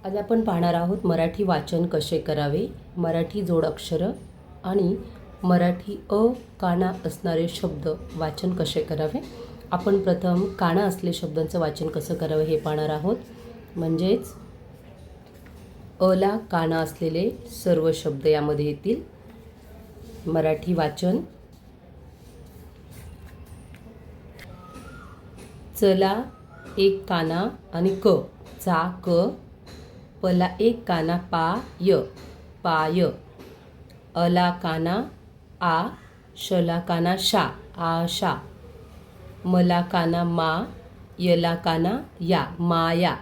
आज आपण पाहणार आहोत मराठी वाचन कसे करावे, मराठी जोडाक्षरं आणि मराठी काना असणारे शब्द वाचन कसे करावे. आपण प्रथम काना असलेल्या शब्दांचं वाचन कसं करावं हे पाहणार आहोत. म्हणजेच ला काना असलेले सर्व शब्द यामध्ये येतील. मराठी वाचन: चला एक काना आणि क, चाक. पला एक काना पाय, पाय. अला काना आ, शला काना शा, आशा. मला काना मा, यला काना या, माया.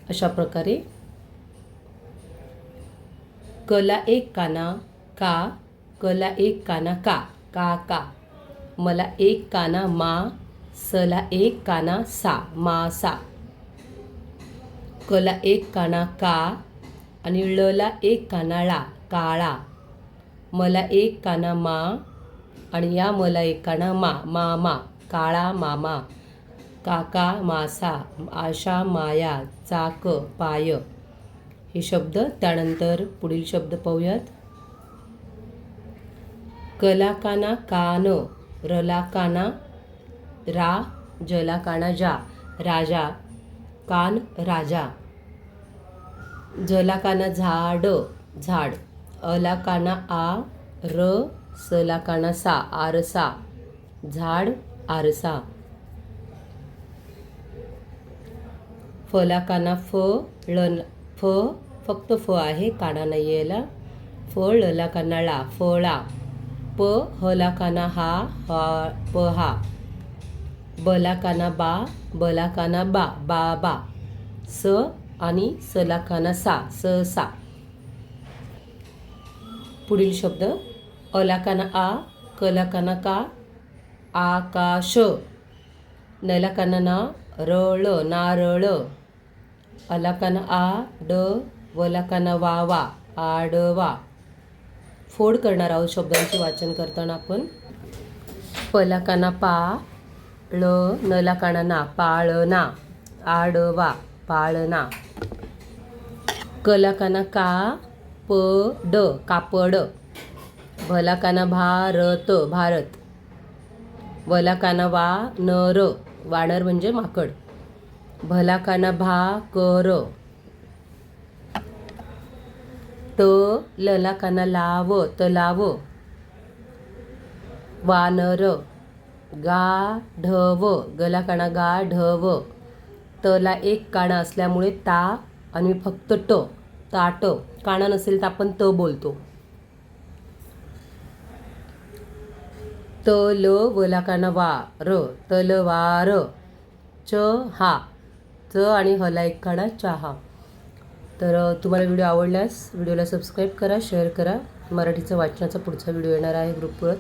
अशा प्रकारे कला एक काना का, कला एक काना का, काका. मला एक काना मा, सला एक काना सा, मासा. कला एक काना का आणि लला एक काना ळा, काळा. मला एक काना मा आणि या मला एक काना मा, मामा, काळा मामा. काका मासा, आशा माया, चाक पाय. हे शब्द. त्यानंतर पुढील शब्द पाहूयात. कला काना कान, रला काना रा, जला काना जा, राजा, कान राजा. जला काना झाड, झाड. अला काना आ, र, सला काना सा, आरसा, झाड, आरसा. फला काना फ, ळ, फ, फक्त फ आहे, काना नाही याला. फळ, लला काना ळा, फळा. प, हला काना हा, पहा. बला काना बा, बला काना बा, बाबा. स आणि सला काना सा, सहसा. पुढील शब्द. अला काना आ, कला काना का, आकाश. नला काना ना, रळ, नारळ. अला काना आ, ड, वला काना वावा, आडवा. फोड करणार आहोत शब्दांचे वाचन करताना आपण. पला काना पा, ळ, नला काना ना, पाळना, आडवा, पाळना. कला काना का, प, ड, कापड. भला काना भारत, भारत. वला काना वा, नर, वानर म्हणजे माकड. भला काना भा, कर. त, लला काना लाव, तलाव, वानर. गाढव, गला काना गाढव. तला एक काना असल्यामुळे ता आणि फक्त ट, ताट. काना नसेल तर आपण त बोलतो. तल, वला काना वा, र, तलवार. चहा, च आणि हला एक काना चहा. तर तुम्हाला व्हिडिओ आवडल्यास व्हिडिओला सबस्क्राईब करा, शेअर करा. मराठीचं वाचनाचा पुढचा व्हिडिओ येणार आहे ग्रुपवर.